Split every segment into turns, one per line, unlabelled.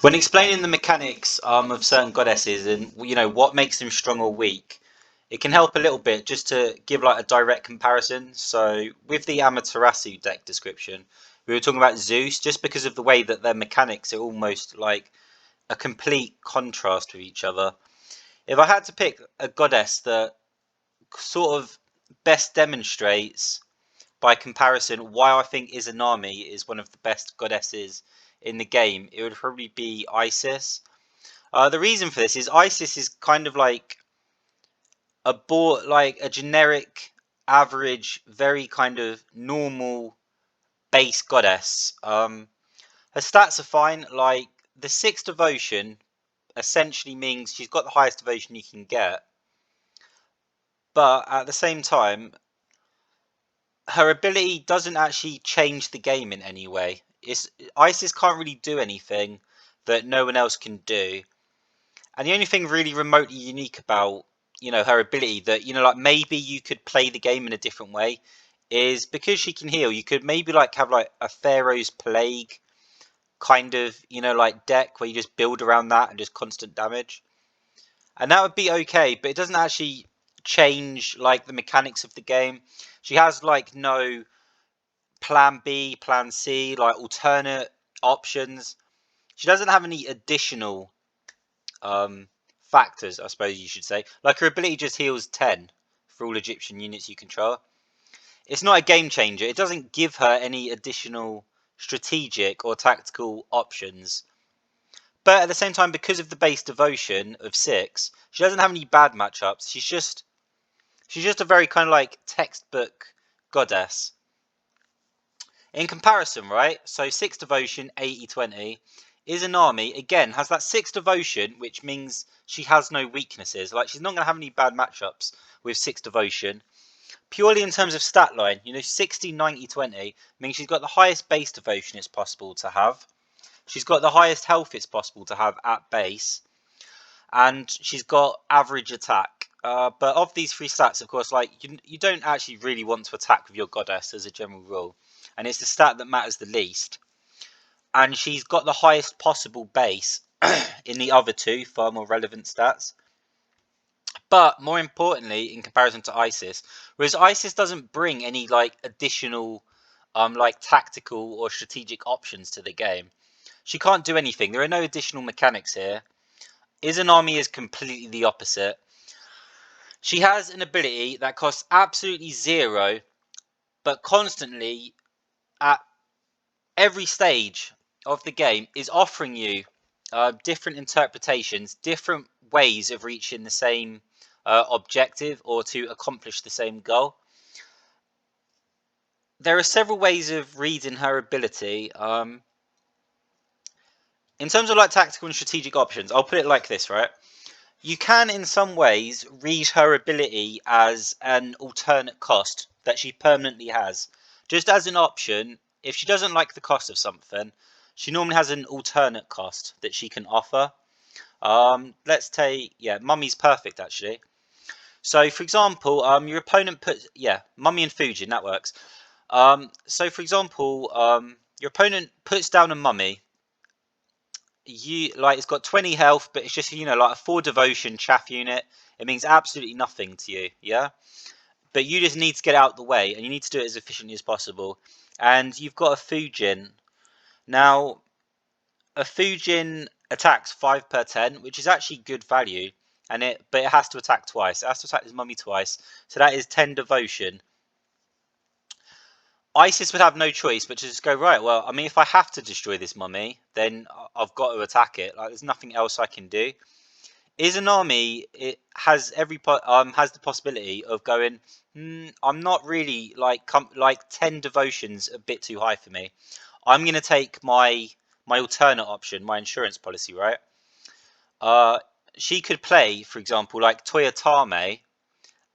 When explaining the mechanics of certain goddesses and what makes them strong or weak, it can help a little bit just to give like a direct comparison. So with the Amaterasu deck description, we were talking about Zeus just because of the way that their mechanics are almost like a complete contrast with each other. If I had to pick a goddess that sort of best demonstrates by comparison why I think Izanami is one of the best goddesses in the game, it would probably be Isis. The reason for this is Isis is kind of like a generic, average, very kind of normal base goddess. Her stats are fine. Like the sixth devotion essentially means she's got the highest devotion you can get, but at the same time, her ability doesn't actually change the game in any way. Isis can't really do anything that no one else can do. And the only thing really remotely unique about, her ability that, like maybe you could play the game in a different way is because she can heal, you could maybe like have like a Pharaoh's Plague kind of, like deck where you just build around that and just constant damage. And that would be okay, but it doesn't actually change like the mechanics of the game. She has like no plan B, plan C, like alternate options. She doesn't have any additional factors, I suppose you should say. Like her ability just heals 10 for all Egyptian units you control. It's not a game changer. It doesn't give her any additional strategic or tactical options. But at the same time, because of the base devotion of 6, she doesn't have any bad matchups. She's just a very kind of like textbook goddess. In comparison, right? So 6 devotion, 80-20. Izanami, again, has that 6 devotion, which means she has no weaknesses. Like, she's not going to have any bad matchups with 6 devotion. Purely in terms of stat line, 60, 90, 20 means she's got the highest base devotion it's possible to have. She's got the highest health it's possible to have at base. And she's got average attack. But of these 3 stats, of course, like you don't actually really want to attack with your goddess as a general rule. And it's the stat that matters the least. And she's got the highest possible base in the other 2 far more relevant stats. But more importantly, in comparison to Isis, whereas Isis doesn't bring any like additional like tactical or strategic options to the game. She can't do anything. There are no additional mechanics here. Izanami is completely the opposite. She has an ability that costs absolutely 0, but constantly at every stage of the game is offering you different interpretations, different ways of reaching the same objective or to accomplish the same goal. There are several ways of reading her ability. In terms of like tactical and strategic options, I'll put it like this, right? You can, in some ways, read her ability as an alternate cost that she permanently has. Just as an option, if she doesn't like the cost of something, she normally has an alternate cost that she can offer. Let's take, Mummy's perfect, actually. So, for example, your opponent puts, Mummy and Fujin, that works. So, for example, your opponent puts down a Mummy. It's got 20 health, but it's just like a 4 devotion chaff unit. It means absolutely nothing to you, yeah. But you just need to get out the way, and you need to do it as efficiently as possible. And you've got a Fujin. Now, a Fujin attacks 5 per 10, which is actually good value, but it has to attack twice. It has to attack his mummy twice, so that is 10 devotion. Isis would have no choice but to just go, right, well, I mean, if I have to destroy this mummy, then I've got to attack it. Like, there's nothing else I can do. Izanami, it has has the possibility of going, I'm not really, like 10 devotions a bit too high for me. I'm going to take my alternate option, my insurance policy, right? She could play, for example, like Toyatame,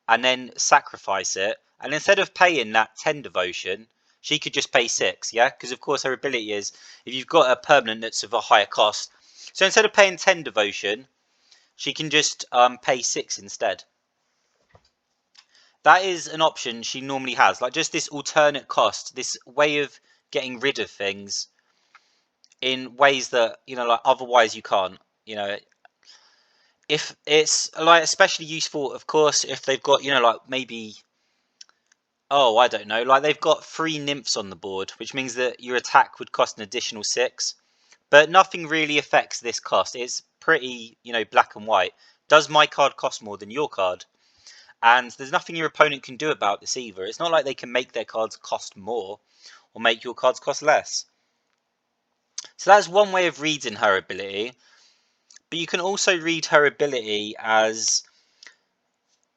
and then sacrifice it. And instead of paying that 10 devotion, she could just pay 6, yeah? Because, of course, her ability is, if you've got a permanent that's of a higher cost, so instead of paying 10 devotion, she can just pay 6 instead. That is an option she normally has, like just this alternate cost, this way of getting rid of things. in ways that, you know, like otherwise you can't. You know, if it's like especially useful, of course, if they've got, you know, like maybe, oh, I don't know, like they've got 3 nymphs on the board, which means that your attack would cost an additional 6. But nothing really affects this cost. It's pretty, you know, black and white. Does my card cost more than your card? And there's nothing your opponent can do about this either. It's not like they can make their cards cost more or make your cards cost less. So that's one way of reading her ability. But you can also read her ability as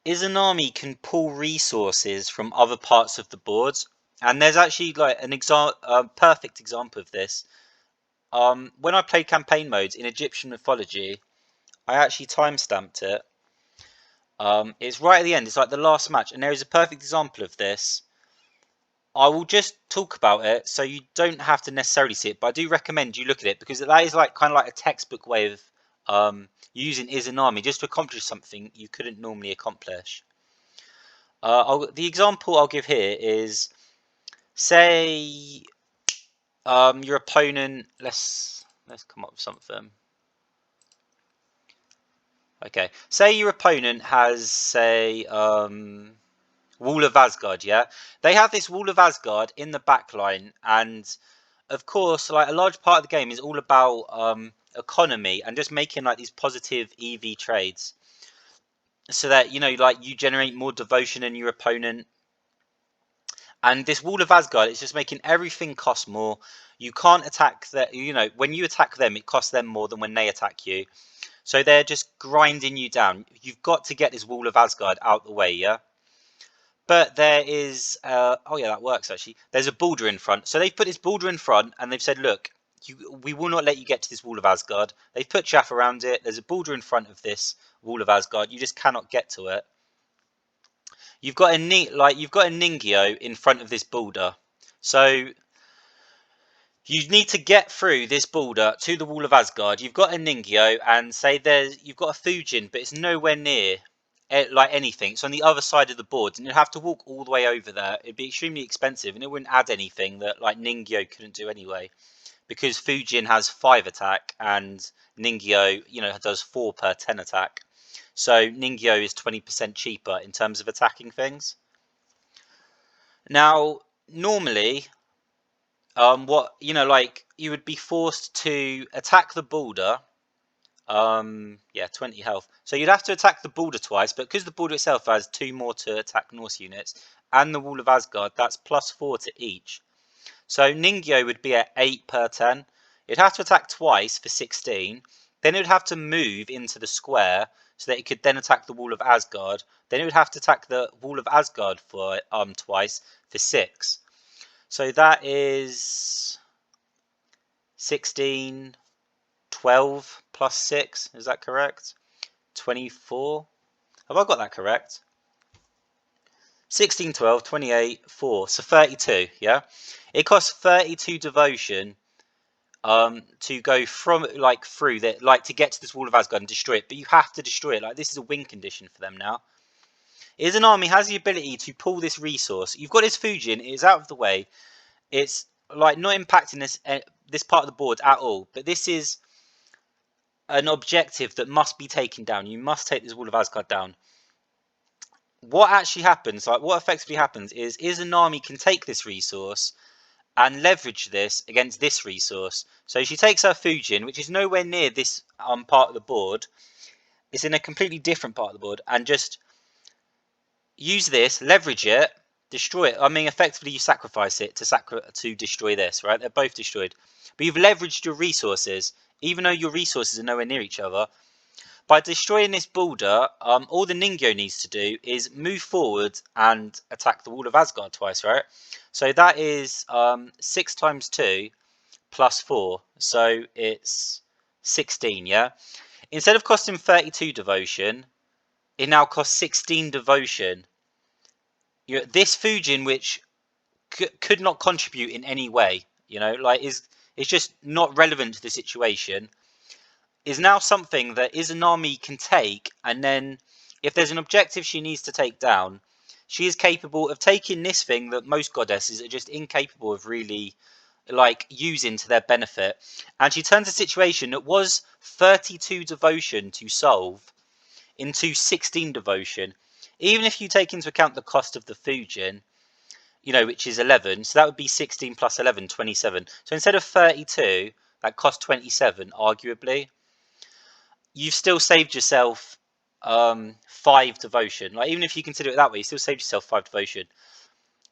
Izanami can pull resources from other parts of the board. And there's actually like an perfect example of this. When I played campaign modes in Egyptian mythology, I actually timestamped it. It's right at the end. It's like the last match, and there is a perfect example of this. I will just talk about it, so you don't have to necessarily see it, but I do recommend you look at it because that is like kind of like a textbook way of using Izanami just to accomplish something you couldn't normally accomplish. The example I'll give here is, say, your opponent. Let's come up with something. Okay, say your opponent has, say, Wall of Asgard, yeah? They have this Wall of Asgard in the back line, and of course, like a large part of the game is all about economy and just making like these positive EV trades. So that, you know, like you generate more devotion than your opponent. And this Wall of Asgard is just making everything cost more. You can't attack that, you know, when you attack them, it costs them more than when they attack you. So they're just grinding you down. You've got to get this Wall of Asgard out the way, yeah? But there is, oh yeah, that works actually. There's a border in front. So they've put this border in front and they've said, look, we will not let you get to this Wall of Asgard. They've put chaff around it. There's a border in front of this Wall of Asgard. You just cannot get to it. You've got a Ningyo in front of this border. So you need to get through this border to the Wall of Asgard. You've got a Ningyo, and say you've got a Fujin, but it's nowhere near like anything. It's on the other side of the board, and you'd have to walk all the way over there. It'd be extremely expensive, and it wouldn't add anything that like Ningyo couldn't do anyway, because Fujin has 5 attack and Ningyo, you know, does 4 per 10 attack. So Ningyo is 20% cheaper in terms of attacking things. Now, normally, what, you know, like you would be forced to attack the border. Yeah, 20 health. So you'd have to attack the border twice, but because the border itself has 2 more to attack Norse units and the Wall of Asgard, that's +4 to each. So Ningyo would be at 8 per 10. It'd have to attack twice for 16. Then it would have to move into the square so that it could then attack the Wall of Asgard. Then it would have to attack the Wall of Asgard for twice for 6. So that is 16, 12 plus 6. Is that correct? 24. Have I got that correct? 16, 12, 28, 4. So 32, yeah? It costs 32 devotion to go from, like, through that, like, to get to this Wall of Asgard and destroy it. But you have to destroy it. Like, this is a win condition for them now. Izanami has the ability to pull this resource. You've got this Fujin. It is out of the way. It's like not impacting this part of the board at all. But this is an objective that must be taken down. You must take this Wall of Asgard down. What actually happens, like what effectively happens, is Izanami can take this resource and leverage this against this resource. So she takes her Fujin, which is nowhere near this part of the board. It's in a completely different part of the board, and just use this, leverage it, destroy it. I mean, effectively, you sacrifice it to destroy this, right? They're both destroyed. But you've leveraged your resources, even though your resources are nowhere near each other. By destroying this border, all the Ningyo needs to do is move forward and attack the Wall of Asgard twice, right? So that is 6 times 2 plus 4. So it's 16, yeah? Instead of costing 32 devotion, it now costs 16 devotion. This Fujin, which could not contribute in any way, you know, like is just not relevant to the situation, is now something that Izanami can take, and then if there's an objective she needs to take down, she is capable of taking this thing that most goddesses are just incapable of really like using to their benefit, and she turns a situation that was 32 devotion to solve into 16 devotion. Even if you take into account the cost of the Fujin, you know, which is 11, so that would be 16 plus 11, 27. So instead of 32, that cost 27, arguably, you've still saved yourself 5 devotion. Like, even if you consider it that way, you still saved yourself 5 devotion.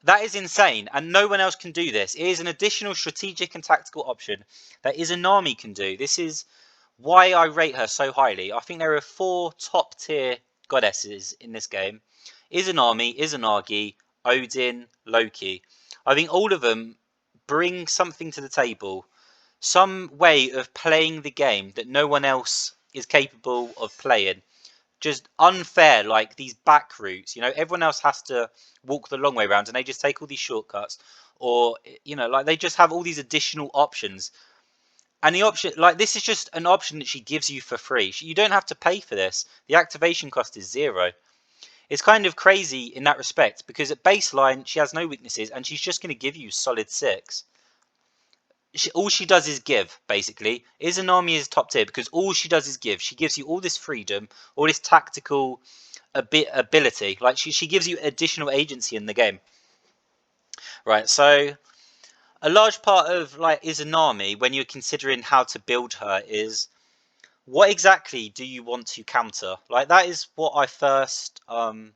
That is insane, and no one else can do this. It is an additional strategic and tactical option that Izanami can do. This is why I rate her so highly. I think there are 4 top tier goddesses in this game. Izanami, Izanagi, Odin, Loki. I think all of them bring something to the table. Some way of playing the game that no one else is capable of playing. Just unfair, like these back routes. You know, everyone else has to walk the long way around and they just take all these shortcuts. Or, you know, like they just have all these additional options. And the option, like, this is just an option that she gives you for free. You don't have to pay for this. The activation cost is 0. It's kind of crazy in that respect because at baseline she has no weaknesses and she's just going to give you solid 6. All she does is give, basically. Izanami is top tier because all she does is give. She gives you all this freedom, all this tactical ability. Like, she gives you additional agency in the game. Right, so a large part of, like, Izanami, when you're considering how to build her, is what exactly do you want to counter? Like, that is what I first, that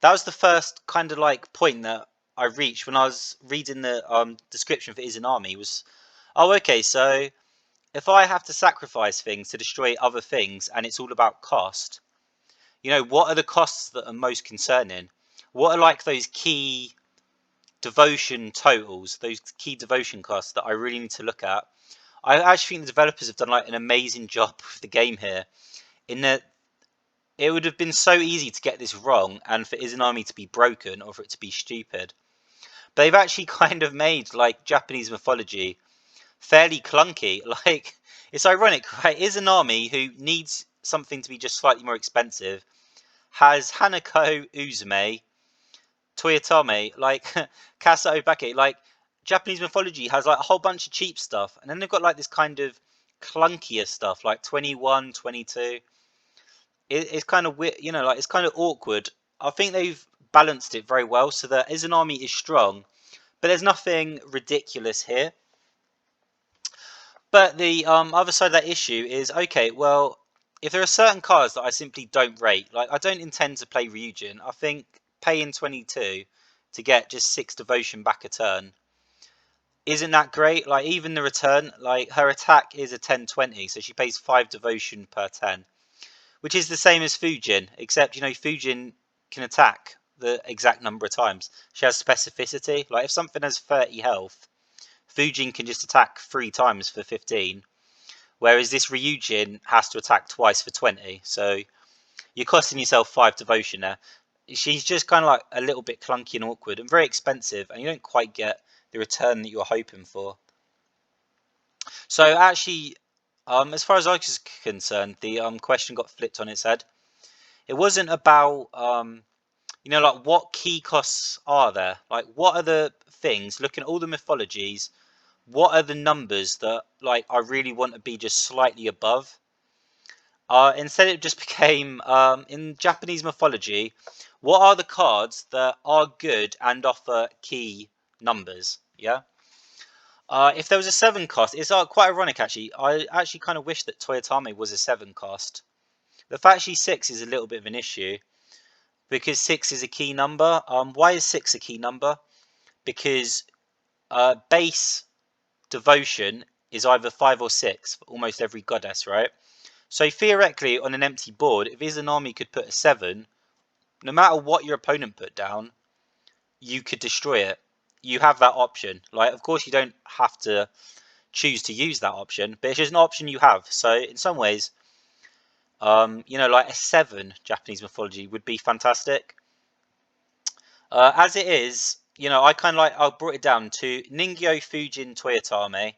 was the first kind of, like, point that I reached when I was reading the description for Izanami was, oh, okay, so if I have to sacrifice things to destroy other things and it's all about cost, you know, what are the costs that are most concerning? What are, like, those key devotion totals, those key devotion costs that I really need to look at? I actually think the developers have done, like, an amazing job with the game here, in that it would have been so easy to get this wrong and for Izanami to be broken or for it to be stupid. But they've actually kind of made, like, Japanese mythology fairly clunky. Like, it's ironic, right? Izanami, who needs something to be just slightly more expensive, has Hanako Uzume, Toyatame, like Kasa Obake. Like, Japanese mythology has, like, a whole bunch of cheap stuff, and then they've got, like, this kind of clunkier stuff, like 21, 22. It's kind of weird, you know, like, it's kind of awkward. I think they've balanced it very well so that Izanami is strong, but there's nothing ridiculous here. But the other side of that issue is, okay, well, if there are certain cards that I simply don't rate, like, I don't intend to play Ryujin. I think paying 22 to get just 6 devotion back a turn isn't that great. Like, even the return, like, her attack is a 10-20, so she pays 5 devotion per 10, which is the same as Fujin, except, you know, Fujin can attack the exact number of times. She has specificity. Like, if something has 30 health, Fujin can just attack 3 times for 15, whereas this Ryujin has to attack twice for 20. So you're costing yourself 5 devotion there. She's just kind of, like, a little bit clunky and awkward and very expensive, and you don't quite get the return that you're hoping for. So actually, as far as I was concerned, the question got flipped on its head. It wasn't about you know, like, what key costs are there? Like, what are the things, looking at all the mythologies, what are the numbers that, like, I really want to be just slightly above? Instead it just became, in Japanese mythology, what are the cards that are good and offer key numbers? Yeah. If there was a 7 cost, it's quite ironic actually. I actually kind of wish that Toyatame was a 7 cost. The fact she's 6 is a little bit of an issue, because 6 is a key number. Why is 6 a key number? Because base devotion is either 5 or 6 for almost every goddess, right? So theoretically, on an empty board, if Izanami could put a 7, no matter what your opponent put down, you could destroy it. You have that option. Like, of course, you don't have to choose to use that option, but it's just an option you have. So in some ways, you know, like, a 7 Japanese mythology would be fantastic. As it is, you know, I brought it down to Ningyo, Fujin, Toyatame.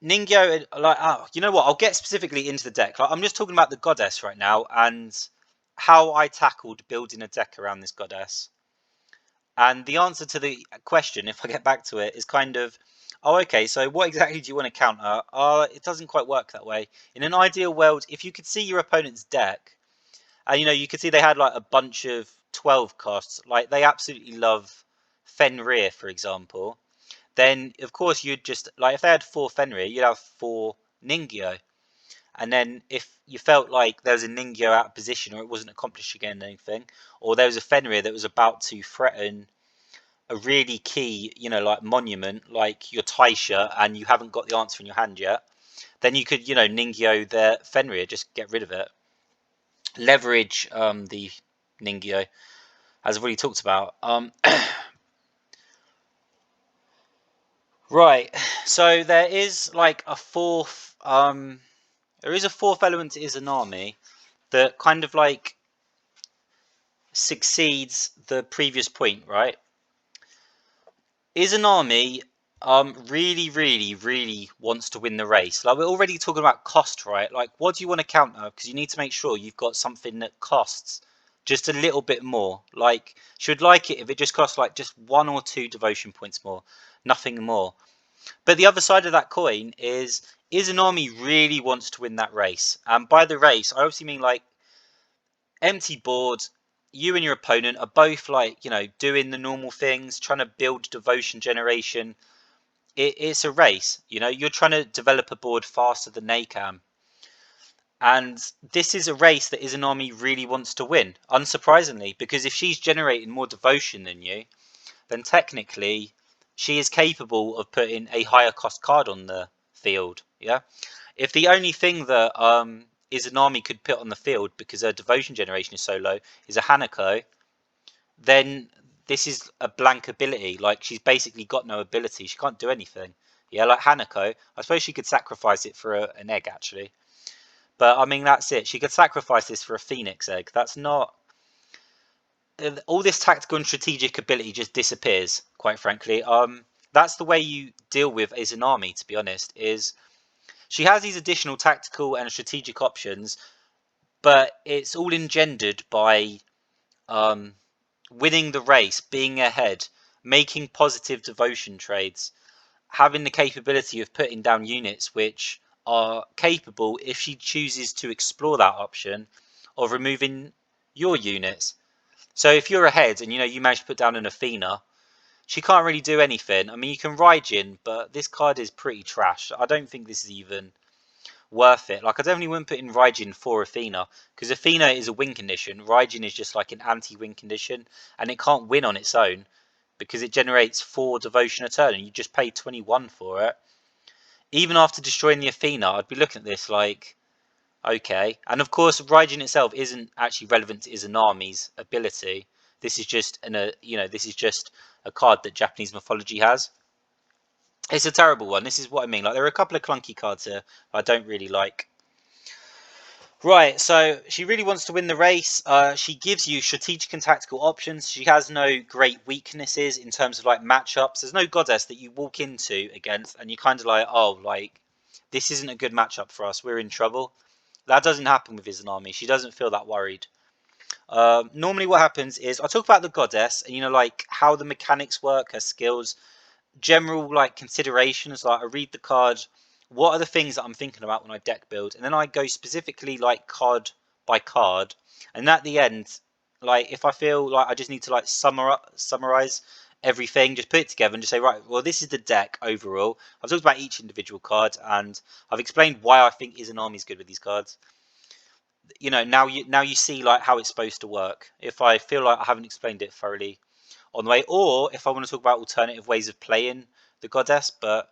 Ningyo, like, oh, you know what? I'll get specifically into the deck. Like, I'm just talking about the goddess right now and how I tackled building a deck around this goddess. And the answer to the question, if I get back to it, is kind of, oh, okay, so what exactly do you want to counter? It doesn't quite work that way. In an ideal world, if you could see your opponent's deck, and you could see they had like a bunch of 12 costs, like they absolutely love Fenrir, for example, then of course you'd just, like if they had 4 Fenrir, you'd have 4 Ningyo. And then if you felt like there was a Ningyo out of position or it wasn't accomplishing anything, or there was a Fenrir that was about to threaten a really key, like monument, like your Taisho, and you haven't got the answer in your hand yet, then you could, Ningyo the Fenrir, just get rid of it. Leverage the Ningyo, as I've already talked about. Right, so there is like a fourth, there is a fourth element to Izanami that kind of like succeeds the previous point, right? Izanami really, really, really wants to win the race. Like we're already talking about cost, right? Like what do you want to counter? Because you need to make sure you've got something that costs just a little bit more. Like should like it if it just costs like just 1 or 2 devotion points more, nothing more. But the other side of that coin is Izanami really wants to win that race. And by the race, I obviously mean like empty board. You and your opponent are both like, doing the normal things, trying to build devotion generation. It's a race, you're trying to develop a board faster than they can. And this is a race that Izanami really wants to win, unsurprisingly, because if she's generating more devotion than you, then technically she is capable of putting a higher cost card on the field. Yeah. If the only thing that Izanami could put on the field because her devotion generation is so low is a Hanako, then this is a blank ability. Like she's basically got no ability. She can't do anything. Yeah, like Hanako. I suppose she could sacrifice it for an egg actually. But I mean that's it. She could sacrifice this for a phoenix egg. That's not all this tactical and strategic ability just disappears, quite frankly. That's the way you deal with Izanami, to be honest, is she has these additional tactical and strategic options, but it's all engendered by winning the race, being ahead, making positive devotion trades, having the capability of putting down units which are capable, if she chooses to explore that option, of removing your units. So if you're ahead and you manage to put down an Athena, she can't really do anything. I mean, you can Raijin, but this card is pretty trash. I don't think this is even worth it. Like, I definitely wouldn't put in Raijin for Athena, because Athena is a win condition. Raijin is just like an anti-win condition, and it can't win on its own because it generates 4 devotion a turn, and you just pay 21 for it. Even after destroying the Athena, I'd be looking at this like, okay. And of course, Raijin itself isn't actually relevant to Izanami's ability. This is just this is just a card that Japanese mythology has. It's a terrible one. This is what I mean. Like there are a couple of clunky cards here I don't really like. Right, so she really wants to win the race. She gives you strategic and tactical options. She has no great weaknesses in terms of like matchups. There's no goddess that you walk into against and you kind of like, oh, like this isn't a good matchup for us. We're in trouble. That doesn't happen with Izanami. She doesn't feel that worried. Normally what happens is I talk about the goddess and like how the mechanics work, her skills, general like considerations. Like I read the card, what are the things that I'm thinking about when I deck build, and then I go specifically like card by card, and at the end, like if I feel like I just need to like summarize everything, just put it together and just say, right, well, this is the deck overall. I've talked about each individual card and I've explained why I think Izanami is good with these cards. Now you see like how it's supposed to work. If I feel like I haven't explained it thoroughly on the way, or if I want to talk about alternative ways of playing the goddess, but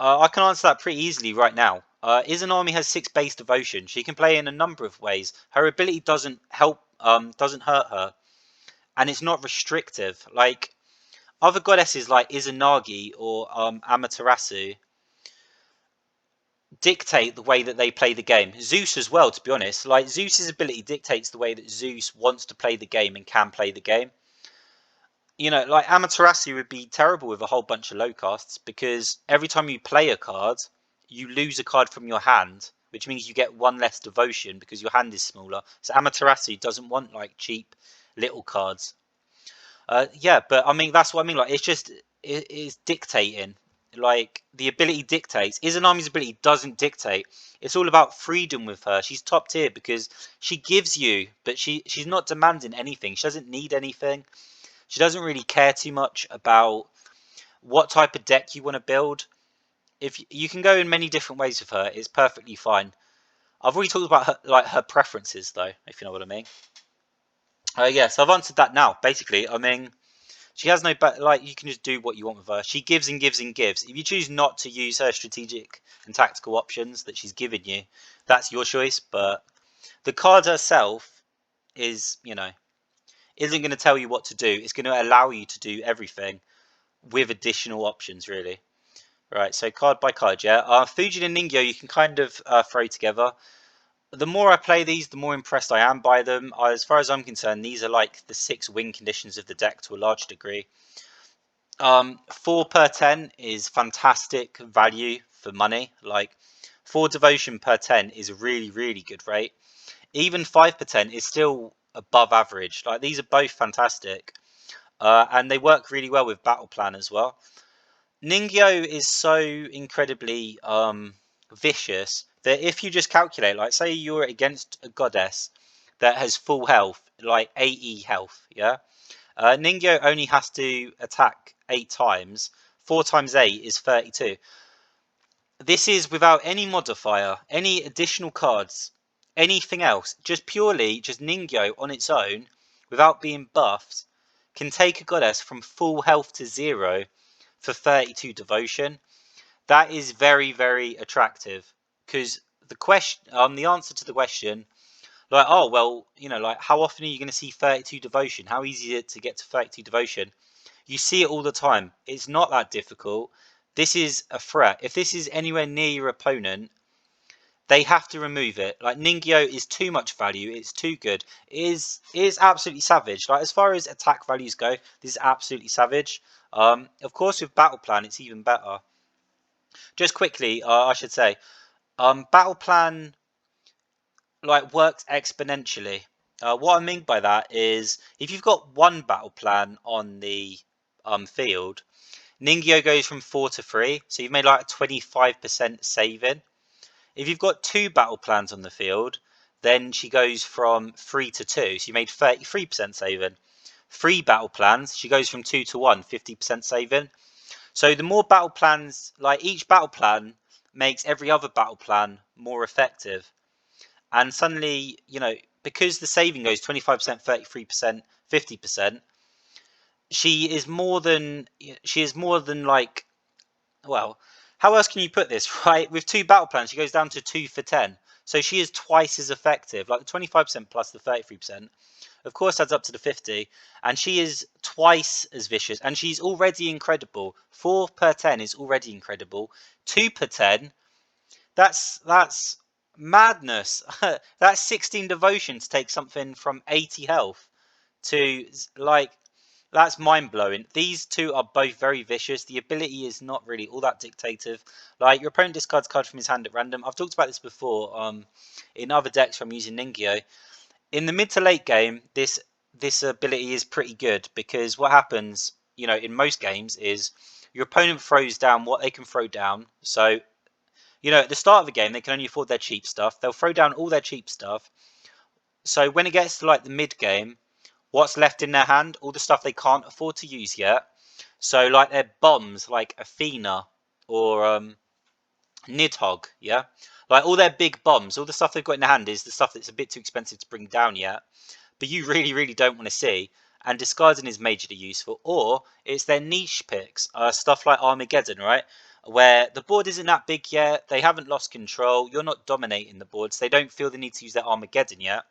I can answer that pretty easily right now. Izanami has 6 base devotion. She can play in a number of ways. Her ability doesn't help, doesn't hurt her, and it's not restrictive. Like other goddesses like Izanagi or Amaterasu dictate the way that they play the game. Zeus as well, to be honest. Like Zeus's ability dictates the way that Zeus wants to play the game and can play the game. Like Amaterasu would be terrible with a whole bunch of low casts because every time you play a card, you lose a card from your hand, which means you get 1 less devotion because your hand is smaller. So Amaterasu doesn't want like cheap little cards. Yeah, but I mean that's what I mean. Like it's dictating. Like the ability dictates. Izanami's ability doesn't dictate. It's all about freedom with her. She's top tier because she gives you, but she's not demanding anything. She doesn't need anything. She doesn't really care too much about what type of deck you want to build. If you can go in many different ways with her, it's perfectly fine. I've already talked about her preferences though, if you know what I mean. Yeah, so I've answered that now. Basically, I mean, she has no like you can just do what you want with her. She gives and gives and gives. If you choose not to use her strategic and tactical options that she's given you, that's your choice. But the card herself is, isn't going to tell you what to do. It's going to allow you to do everything with additional options, really. Right, so card by card, yeah. Fujin and Ningyo you can kind of throw together. The more I play these, the more impressed I am by them. As far as I'm concerned, these are like the 6 win conditions of the deck to a large degree. 4 per 10 is fantastic value for money. Like 4 devotion per 10 is a really, really good rate. Even 5 per 10 is still above average. Like these are both fantastic. And they work really well with Bttle Plan as well. Ningyo is so incredibly vicious that if you just calculate, like say you're against a goddess that has full health, like 80 health, yeah? Ningyo only has to attack 8 times. 4 times 8 is 32. This is without any modifier, any additional cards, anything else. Just purely, just Ningyo on its own, without being buffed, can take a goddess from full health to 0 for 32 devotion. That is very, very attractive. Because the answer to the question, like, oh well, like how often are you going to see 32 devotion? How easy is it to get to 32 devotion? You see it all the time. It's not that difficult. This is a threat. If this is anywhere near your opponent, they have to remove it. Like Ningyo is too much value. It's too good. It is absolutely savage. Like as far as attack values go, this is absolutely savage. Of course, with Bttle Plan, it's even better. Just quickly, I should say, Bttle Plan like works exponentially. What I mean by that is if you've got one Bttle Plan on the field, Ningyo goes from 4 to 3, so you've made like a 25% saving. If you've got 2 Bttle Plans on the field, then she goes from 3 to 2, so you made 33% saving. 3 Bttle Plans, she goes from 2 to 1, 50% saving. So the more Bttle Plans, like each Bttle Plan makes every other Bttle Plan more effective. And suddenly, because the saving goes 25%, 33%, 50%, she is more than like, well, how else can you put this, right? With 2 Bttle Plans, she goes down to 2 for 10. So she is twice as effective. Like the 25% plus the 33%, of course, adds up to the 50. And she is twice as vicious. And she's already incredible. 4 per 10 is already incredible. 2 per 10, that's madness. That's 16 devotion to take something from 80 health to like that's mind blowing. These two are both very vicious. The ability is not really all that dictative. Like your opponent discards card from his hand at random. I've talked about this before. In other decks where I'm using Ningyo. In the mid to late game, this ability is pretty good because what happens, in most games is your opponent throws down what they can throw down. So, at the start of the game, they can only afford their cheap stuff. They'll throw down all their cheap stuff. So when it gets to like the mid game, what's left in their hand? All the stuff they can't afford to use yet. So like their bombs, like Athena or Nidhogg, yeah? Like all their big bombs, all the stuff they've got in their hand is the stuff that's a bit too expensive to bring down yet. But you really, really don't want to see. And discarding is majorly useful. Or it's their niche picks, stuff like Armageddon, right? Where the board isn't that big yet, they haven't lost control, you're not dominating the board, so they don't feel the need to use their Armageddon yet.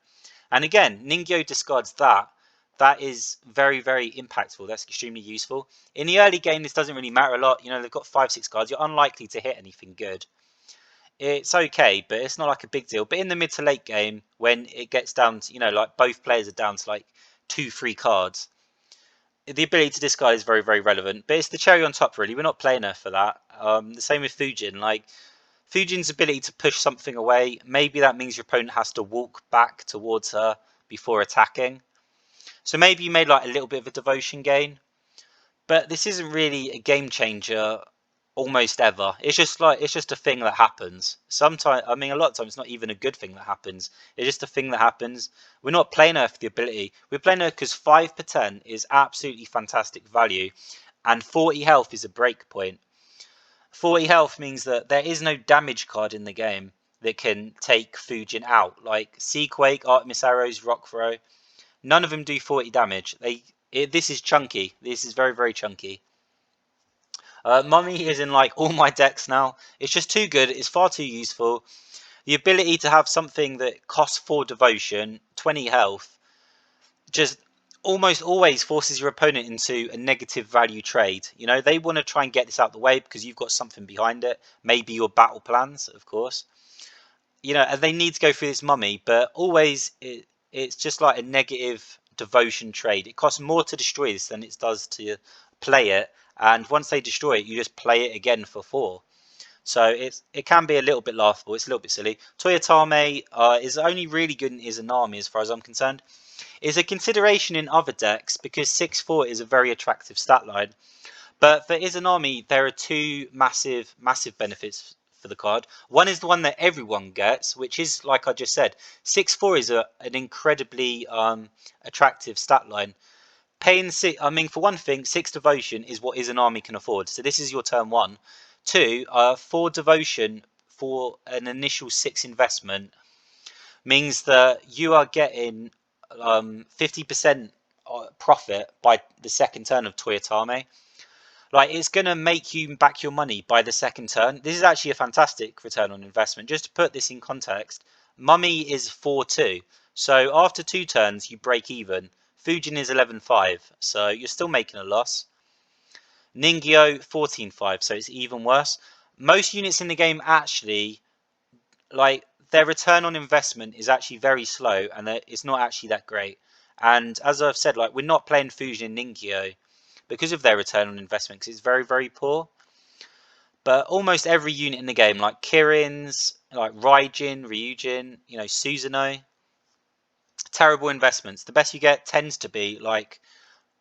And again, Ningyo discards that. That is very, very impactful. That's extremely useful. In the early game, this doesn't really matter a lot. They've got 5, 6 cards. You're unlikely to hit anything good. It's okay, but it's not like a big deal. But in the mid to late game, when it gets down to, like both players are down to like 2, 3 cards, the ability to discard is very, very relevant. But it's the cherry on top, really. We're not playing her for that. The same with Fujin. Like, Fujin's ability to push something away, maybe that means your opponent has to walk back towards her before attacking. So maybe you made like a little bit of a devotion gain, but this isn't really a game changer almost ever. It's just a thing that happens. Sometimes, I mean, a lot of times it's not even a good thing that happens. It's just a thing that happens. We're not playing her for the ability. We're playing her because 5% is absolutely fantastic value, and 40 health is a break point. 40 health means that there is no damage card in the game that can take Fujin out. Like Seaquake, Artemis Arrows, Rock Throw, none of them do 40 damage. This is chunky. This is very, very chunky. Mummy is in like all my decks now. It's just too good. It's far too useful. The ability to have something that costs 4 devotion, 20 health, just almost always forces your opponent into a negative value trade. You know, they want to try and get this out of the way because you've got something behind it. Maybe your battle plans, of course. You know, and they need to go through this mummy, but always it's just like a negative devotion trade. It costs more to destroy this than it does to play it, and once they destroy it, you just play it again for 4. So it can be a little bit laughable. It's a little bit silly. Toyatame is only really good in Izanami as far as I'm concerned. It's a consideration in other decks because 6/4 is a very attractive stat line. But for Izanami, there are 2 massive benefits for the card. One is the one that everyone gets, which is, like I just said, 6/4 is an incredibly attractive stat line. Paying 6, I mean, for one thing, 6 devotion is what Izanami can afford. So this is your turn 1. 2, 4 devotion for an initial 6 investment means that you are getting 50% profit by the second turn of Toyatame. Like, it's going to make you back your money by the second turn. This is actually a fantastic return on investment. Just to put this in context, Mummy is 4-2. So after 2 turns, you break even. Fujin is 11-5, so you're still making a loss. Ningyo 14-5, so it's even worse. Most units in the game actually, like, their return on investment is actually very slow, and it's not actually that great. And as I've said, like, we're not playing Fujin and Ningyo because of their return on investment, because it's very, very poor. But almost every unit in the game, like Kirin's, like Raijin, Ryujin, you know, Susanoo, terrible investments. The best you get tends to be like,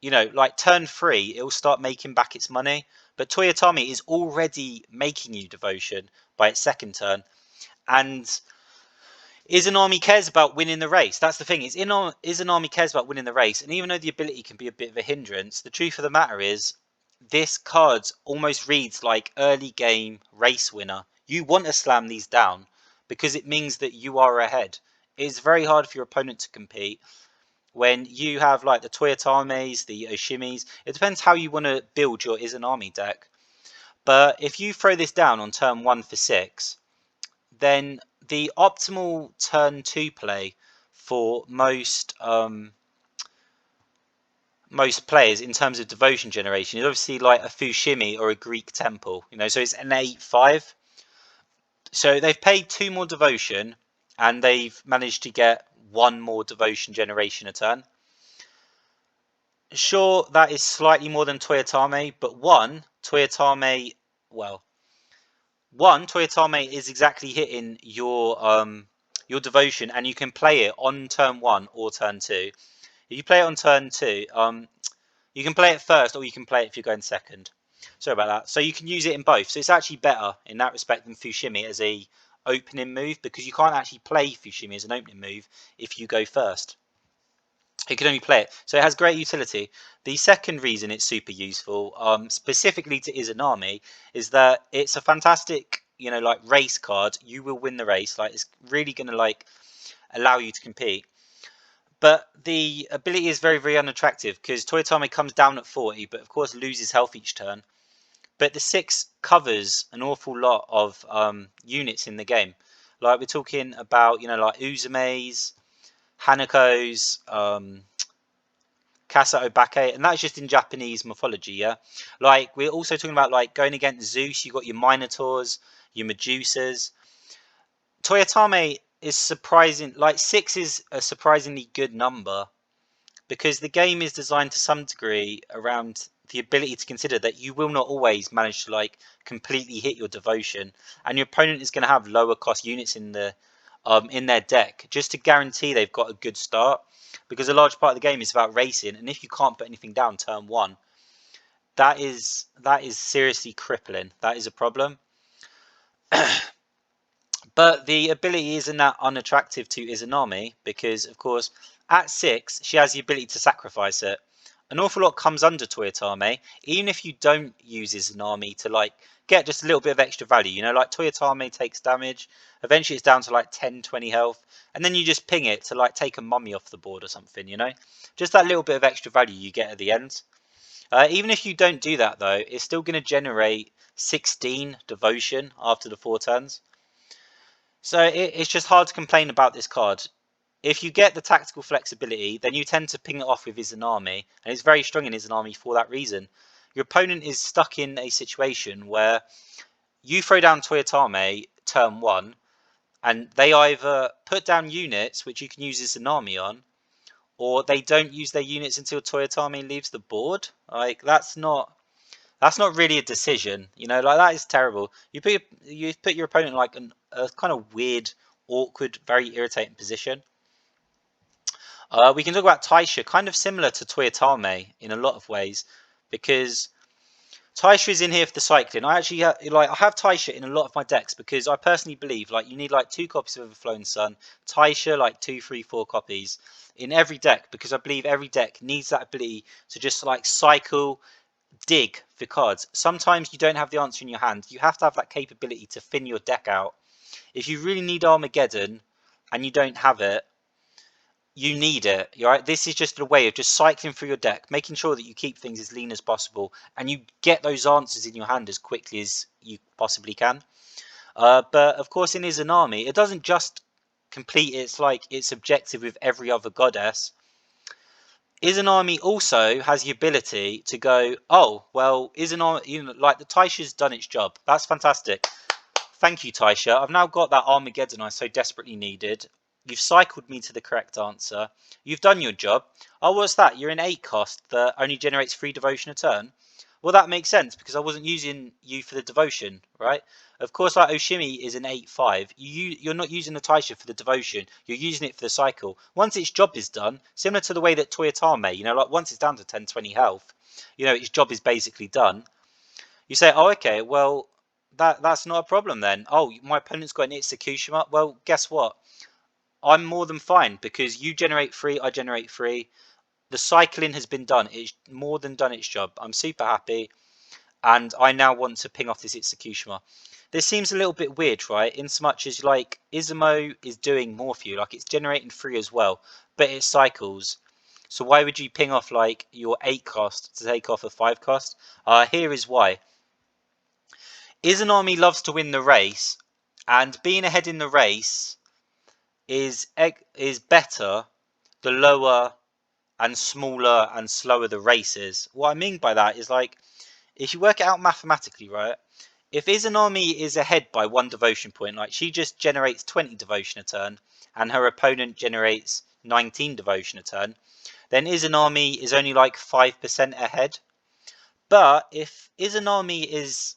you know, like turn 3, it will start making back its money. But Toyatami is already making you devotion by its second turn. And Izanami cares about winning the race. That's the thing. Izanami cares about winning the race. And even though the ability can be a bit of a hindrance, the truth of the matter is this card almost reads like early game race winner. You want to slam these down because it means that you are ahead. It's very hard for your opponent to compete when you have like the Toyotames, the Oshimis. It depends how you want to build your Izanami deck. But if you throw this down on turn 1 for 6, then the optimal turn 2 play for most players in terms of devotion generation is obviously like a Fushimi or a Greek temple, you know, so it's an 8-5. So they've paid 2 more devotion and they've managed to get 1 more devotion generation a turn. Sure, that is slightly more than Toyatame, but Toyatame is exactly hitting your devotion, and you can play it on turn 1 or turn 2. If you play it on turn 2, you can play it first, or you can play it if you're going second. Sorry about that. So you can use it in both. So it's actually better in that respect than Fushimi as a opening move, because you can't actually play Fushimi as an opening move if you go first. You can only play it. So it has great utility. The second reason it's super useful, specifically to Izanami, is that it's a fantastic, you know, like race card. You will win the race. Like, it's really going to like allow you to compete. But the ability is very, very unattractive because Toyotame comes down at 40, but of course loses health each turn. But the 6 covers an awful lot of units in the game. Like, we're talking about, you know, like Uzume's, Hanako's, Kasa Obake, and that's just in Japanese mythology, yeah? Like, we're also talking about, like, going against Zeus, you got your Minotaurs, your Medusas. Toyotame is surprising, like, 6 is a surprisingly good number because the game is designed to some degree around the ability to consider that you will not always manage to, like, completely hit your devotion, and your opponent is going to have lower cost units in the in their deck, just to guarantee they've got a good start. Because a large part of the game is about racing, and if you can't put anything down turn 1, that is seriously crippling. That is a problem. But the ability isn't that unattractive to Izanami, because of course at 6 she has the ability to sacrifice it. An awful lot comes under Toyatame, even if you don't use Izanami to like get just a little bit of extra value. You know, like Toyatame takes damage, eventually it's down to like 10-20 health, and then you just ping it to like take a mummy off the board or something, you know? Just that little bit of extra value you get at the end. Even if you don't do that though, it's still going to generate 16 devotion after the 4 turns. So it's just hard to complain about this card. If you get the tactical flexibility, then you tend to ping it off with Izanami, and it's very strong in Izanami for that reason. Your opponent is stuck in a situation where you throw down Toyatame turn 1, and they either put down units, which you can use Izanami on, or they don't use their units until Toyatame leaves the board. Like, that's not really a decision, you know, like that is terrible. You put your opponent in like a kind of weird, awkward, very irritating position. We can talk about Taisho, kind of similar to Toyatame in a lot of ways, because Taisho is in here for the cycling. I actually I have Taisho in a lot of my decks because I personally believe like you need like 2 copies of Everflowing Sun, Taisho like 2, 3, 4 copies in every deck, because I believe every deck needs that ability to just like cycle, dig for cards. Sometimes you don't have the answer in your hand. You have to have that capability to thin your deck out. If you really need Armageddon and you don't have it, you need it. Right? This is just a way of just cycling through your deck, making sure that you keep things as lean as possible, and you get those answers in your hand as quickly as you possibly can. But of course, in Izanami, it doesn't just complete its objective with every other goddess. Izanami also has the ability to go, oh, well, Izanami, you know, like the Taisha's done its job. That's fantastic. Thank you, Taisha. I've now got that Armageddon I so desperately needed. You've cycled me to the correct answer. You've done your job. Oh, what's that? You're an 8 cost that only generates 3 devotion a turn. Well, that makes sense because I wasn't using you for the devotion, right? Of course, like Oshimi is an 8-5. You're not using the Taisha for the devotion. You're using it for the cycle. Once its job is done, similar to the way that Toyatame, you know, like once it's down to 10-20 health, you know, its job is basically done. You say, oh, okay, well, that's not a problem then. Oh, my opponent's got an Tsukushima. Well, guess what? I'm more than fine because you generate 3, I generate 3. The cycling has been done. It's more than done its job. I'm super happy, and I now want to ping off this Tsukushima. This seems a little bit weird, right? In so much as like Izumo is doing more for you, like it's generating 3 as well, but it cycles. So why would you ping off like your 8 cost to take off a 5 cost? Here is why. Izanami loves to win the race, and being ahead in the race is better the lower and smaller and slower the race is. What I mean by that is like, if you work it out mathematically, right? If Izanami is ahead by 1 devotion point, like she just generates 20 devotion a turn, and her opponent generates 19 devotion a turn, then Izanami is only like 5% ahead. But if Izanami is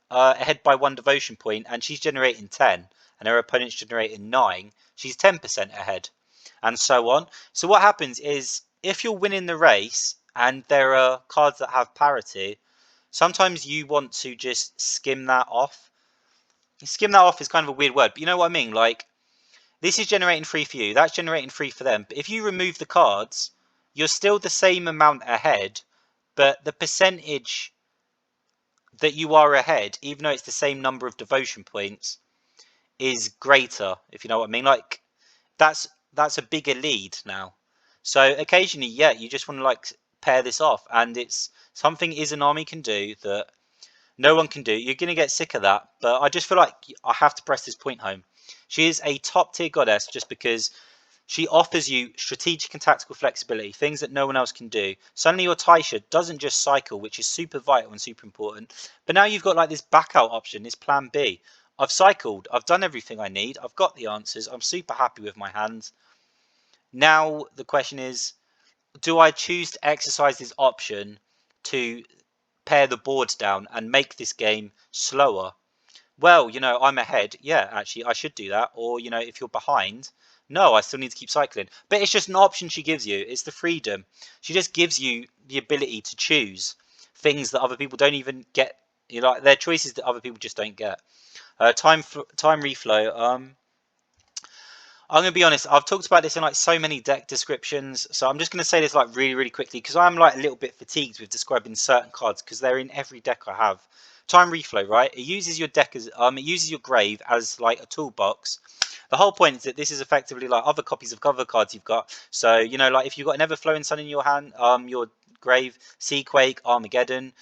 ahead by 1 devotion point and she's generating 10 and her opponent's generating 9, she's 10% ahead, and so on. So what happens is if you're winning the race and there are cards that have parity, sometimes you want to just skim that off. Skim that off is kind of a weird word, but you know what I mean? Like, this is generating 3 for you, that's generating 3 for them. But if you remove the cards, you're still the same amount ahead, but the percentage that you are ahead, even though it's the same number of devotion points, is greater, if you know what I mean. Like, that's a bigger lead now. So occasionally, yeah, you just want to like pair this off, and it's something Izanami can do that no one can do. You're going to get sick of that, but I just feel like I have to press this point home. She is a top tier goddess just because she offers you strategic and tactical flexibility, things that no one else can do. Suddenly your Taisha doesn't just cycle, which is super vital and super important, but now you've got like this back out option, this plan B. I've cycled, I've done everything I need, I've got the answers, I'm super happy with my hands. Now the question is, do I choose to exercise this option to pare the board down and make this game slower? well, I'm ahead. Yeah, actually, I should do that. Or, if you're behind, no, I still need to keep cycling. But it's just an option she gives you. It's the freedom. She just gives you the ability to choose things that other people don't even get. Like their choices that other people just don't get. Time reflow. I'm gonna be honest. I've talked about this in like so many deck descriptions, so I'm just gonna say this like really, really quickly because I'm like a little bit fatigued with describing certain cards because they're in every deck I have. Time reflow, right? It uses your deck as it uses your grave as like a toolbox. The whole point is that this is effectively like other copies of cover cards you've got. So like if you've got an Everflowing Sun in your hand, your grave, Seaquake, Armageddon,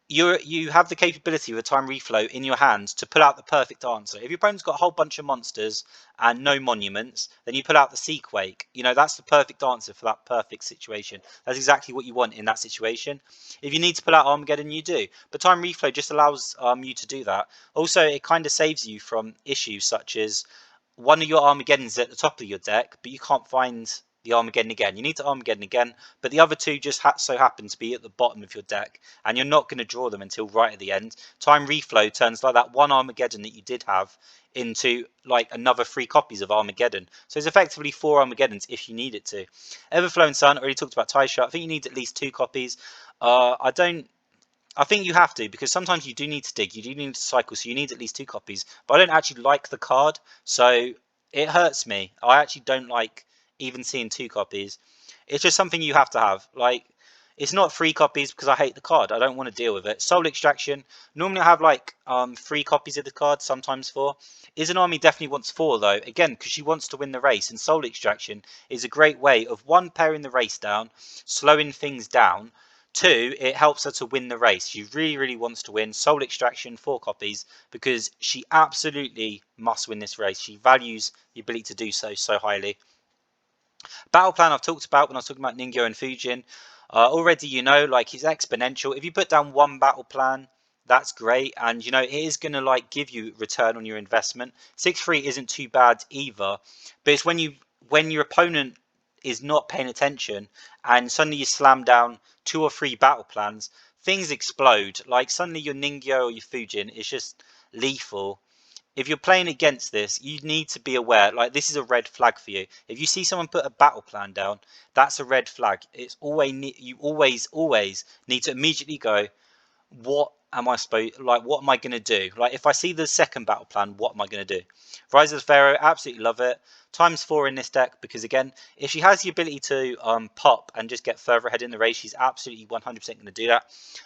you have the capability with a time reflow in your hands to pull out the perfect answer. If your opponent's got a whole bunch of monsters and no monuments, then you pull out the Seaquake. That's the perfect answer for that perfect situation. That's exactly what you want in that situation. If you need to pull out Armageddon, you do. But time reflow just allows you to do that. Also, it kind of saves you from issues such as one of your Armageddons at the top of your deck, but you can't find the Armageddon again. You need to Armageddon again, but the other two just so happen to be at the bottom of your deck, and you're not going to draw them until right at the end. Time reflow turns like that one Armageddon that you did have into like another 3 copies of Armageddon. So it's effectively 4 Armageddons if you need it to. Everflowing Sun, already talked about Taisho. I think you need at least 2 copies. I don't I think you have to because sometimes you do need to dig, you do need to cycle, so you need at least 2 copies. But I don't actually like the card, so it hurts me. I actually don't like even seeing 2 copies. It's just something you have to have. Like, it's not 3 copies because I hate the card. I don't want to deal with it. Soul Extraction. Normally I have like 3 copies of the card, sometimes 4. Izanami definitely wants 4 though. Again, because she wants to win the race, and Soul Extraction is a great way of one, paring the race down, slowing things down. 2, it helps her to win the race. She really, really wants to win. Soul Extraction, 4 copies, because she absolutely must win this race. She values the ability to do so so highly. Bttle Plan I've talked about when I was talking about Ningyo and Fujin. Already, like he's exponential. If you put down one Bttle Plan, that's great, and it is going to like give you return on your investment. 6-3 isn't too bad either, but it's when your opponent is not paying attention and suddenly you slam down 2 or 3 Bttle Plans, things explode. Like suddenly your Ningyo or your Fujin is just lethal. If you're playing against this, you need to be aware, like this is a red flag for you. If you see someone put a Bttle Plan down, that's a red flag. It's always you always need to immediately go, what am I supposed like what am I going to do? Like if I see the second Bttle Plan, what am I going to do? Rise of the Pharaoh, absolutely love it. ×4 in this deck because again, if she has the ability to pop and just get further ahead in the race, she's absolutely 100% going to do that.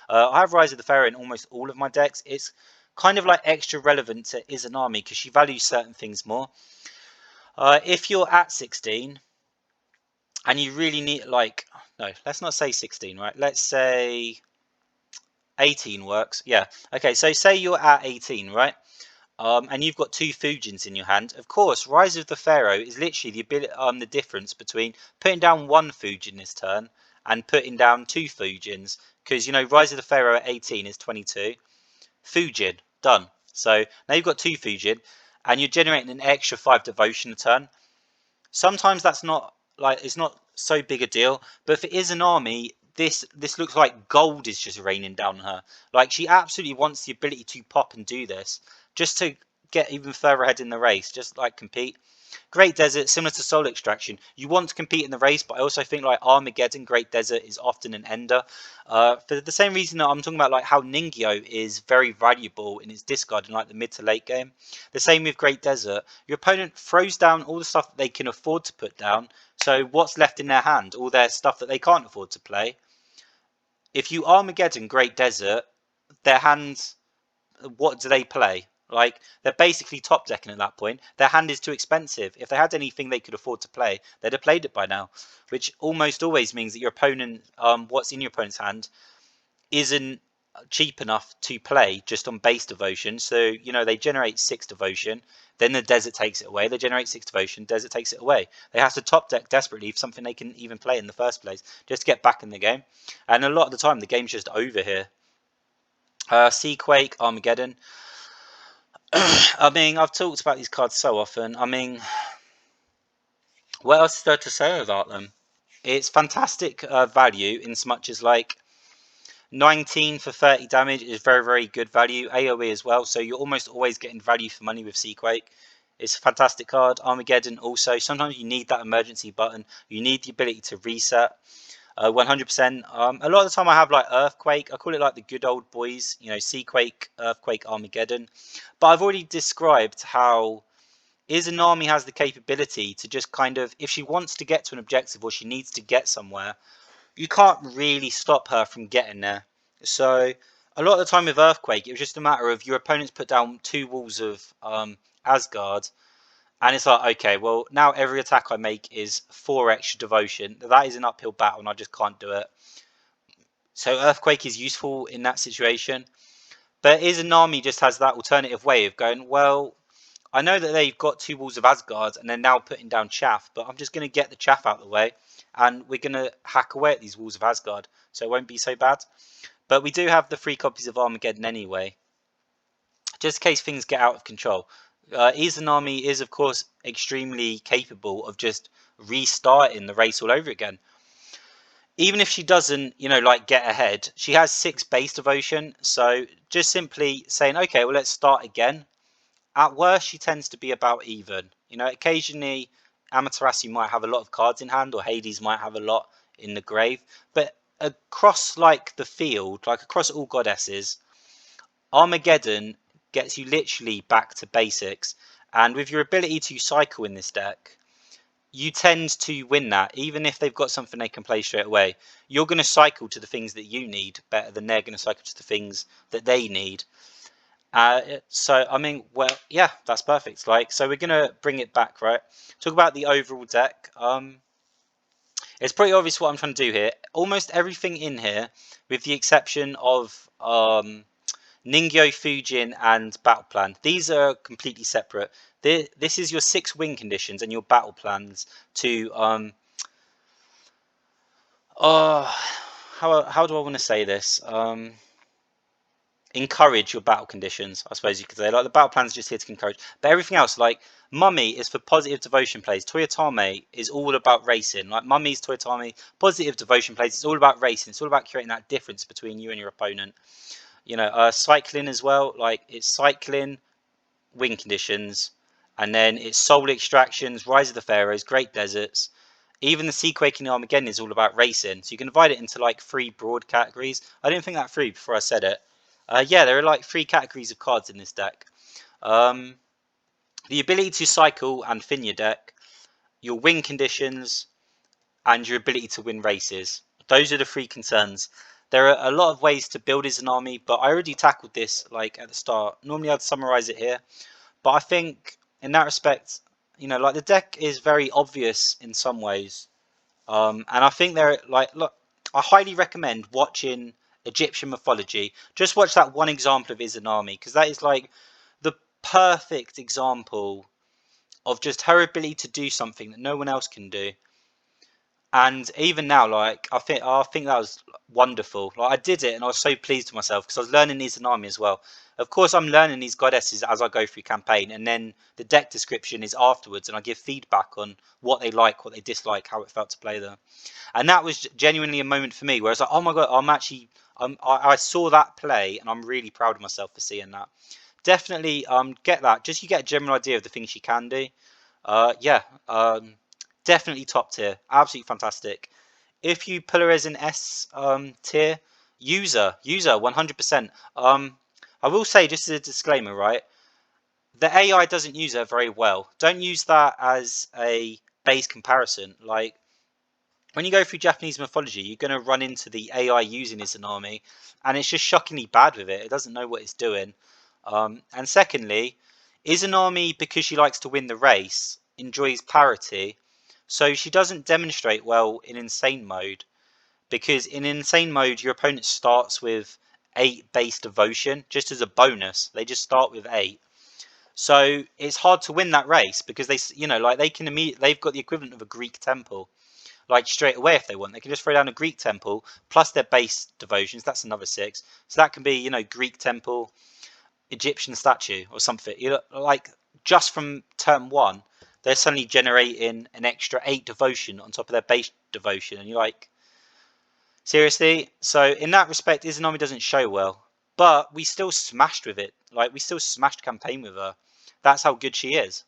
I have Rise of the Pharaoh in almost all of my decks. It's kind of like extra relevant to Izanami because she values certain things more. If you're at 16 and you really need like no, let's not say 16, right? Let's say 18 works. Yeah. Okay. So say you're at 18, right? And you've got 2 Fujins in your hand. Of course, Rise of the Pharaoh is literally the difference between putting down 1 Fujin this turn and putting down 2 Fujins. Because Rise of the Pharaoh at 18 is 22. Fujin done. So now you've got 2 Fujin, and you're generating an extra 5 devotion a turn. Sometimes that's not like it's not so big a deal, but for Izanami, this looks like gold is just raining down on her. Like she absolutely wants the ability to pop and do this just to get even further ahead in the race, just like compete. Great Desert, similar to Soul Extraction. You want to compete in the race, but I also think like Armageddon, Great Desert is often an ender. For the same reason that I'm talking about like how Ningyo is very valuable in its discard in like the mid to late game. The same with Great Desert. Your opponent throws down all the stuff that they can afford to put down. So what's left in their hand? All their stuff that they can't afford to play. If you Armageddon Great Desert, their hands, what do they play? Like they're basically top decking at that point. Their hand is too expensive. If they had anything they could afford to play, they'd have played it by now. Which almost always means that your opponent, what's in your opponent's hand, isn't cheap enough to play just on base devotion. So they generate 6 devotion, then the desert takes it away. They generate 6 devotion, desert takes it away. They have to top deck desperately for something they can even play in the first place, just to get back in the game. And a lot of the time, the game's just over here. Seaquake, Armageddon. I mean, I've talked about these cards so often. I mean, what else is there to say about them? It's fantastic value in so much as like 19 for 30 damage is very, very good value. AoE as well, so you're almost always getting value for money with Seaquake. It's a fantastic card. Armageddon also. Sometimes you need that emergency button. You need the ability to reset. 100%. A lot of the time I have like Earthquake. I call it like the good old boys. You know, Seaquake, Earthquake, Armageddon. But I've already described how Izanami has the capability to just kind of, if she wants to get to an objective or she needs to get somewhere, you can't really stop her from getting there. So a lot of the time with Earthquake, it was just a matter of your opponents put down 2 walls of Asgard, and it's like, okay, well, now every attack I make is 4 extra devotion. That is an uphill battle, and I just can't do it. So Earthquake is useful in that situation. But Izanami just has that alternative way of going, well, I know that they've got 2 walls of Asgard, and they're now putting down chaff, but I'm just going to get the chaff out of the way, and we're going to hack away at these walls of Asgard, so it won't be so bad. But we do have the 3 copies of Armageddon anyway, just in case things get out of control. Izanami is, of course, extremely capable of just restarting the race all over again. Even if she doesn't, you know, like get ahead, she has 6 base devotion, so just simply saying, okay, well, let's start again. At worst, she tends to be about even. You know, occasionally Amaterasu might have a lot of cards in hand, or Hades might have a lot in the grave, but across like the field, like across all goddesses, Armageddon gets you literally back to basics, and with your ability to cycle in this deck, you tend to win that. Even if they've got something they can play straight away, you're going to cycle to the things that you need better than they're going to cycle to the things that they need. So I mean, well, yeah, that's perfect. Like, so we're gonna bring it back, right? Talk about the overall deck. It's pretty obvious what I'm trying to do here. Almost everything in here, with the exception of Ningyo, Fujin, and Bttle Plan. These are completely separate. This is your 6 win conditions and your battle plans to how do I want to say this? Encourage your battle conditions, I suppose you could say. Like, the battle plan's just here to encourage, but everything else, like Mummy, is for positive devotion plays. Toyatame is all about racing. Like Mummy's Toyatame, positive devotion plays. It's all about racing. It's all about creating that difference between you and your opponent. You know, cycling as well. Like, it's cycling, win conditions, and then it's soul extractions, rise of the pharaohs, great deserts. Even the Seaquake and the Armageddon is all about racing. So you can divide it into like 3 broad categories. I didn't think that through before I said it. Yeah, there are like 3 categories of cards in this deck. The ability to cycle and thin your deck, your win conditions, and your ability to win races. Those are the 3 concerns. There are a lot of ways to build as an army, but I already tackled this like at the start. Normally I'd summarize it here, but I think in that respect, you know, like the deck is very obvious in some ways. And I think they're like, look, I highly recommend watching Egyptian mythology. Just watch that one example of Izanami, because that is like the perfect example of just her ability to do something that no one else can do. And even now, like I think that was wonderful. Like, I did it, and I was so pleased with myself because I was learning Izanami as well. Of course, I'm learning these goddesses as I go through campaign, and then the deck description is afterwards, and I give feedback on what they like, what they dislike, how it felt to play them. And that was genuinely a moment for me where I was like, oh my god, I saw that play, and I'm really proud of myself for seeing that. Definitely get that. Just you get a general idea of the things she can do. Yeah, definitely top tier. Absolutely fantastic. If you pull her as an S tier, user 100%. I will say, just as a disclaimer, right? The AI doesn't use her very well. Don't use that as a base comparison. Like, when you go through Japanese mythology, you're going to run into the AI using Izanami, and it's just shockingly bad with it. It doesn't know what it's doing. And secondly, Izanami, because she likes to win the race, enjoys parity, so she doesn't demonstrate well in insane mode, because in insane mode, your opponent starts with 8 base devotion, just as a bonus. They just start with 8. So it's hard to win that race because they, you know, like they've got the equivalent of a Greek temple. Like, straight away, if they want, they can just throw down a Greek temple plus their base devotions. That's another 6. So that can be, you know, Greek temple, Egyptian statue, or something. You know, like, just from turn 1, they're suddenly generating an extra 8 devotion on top of their base devotion, and you're like, Seriously, so in that respect, Izanami doesn't show well, but we still smashed with it. Like we still smashed campaign with her. That's how good she is.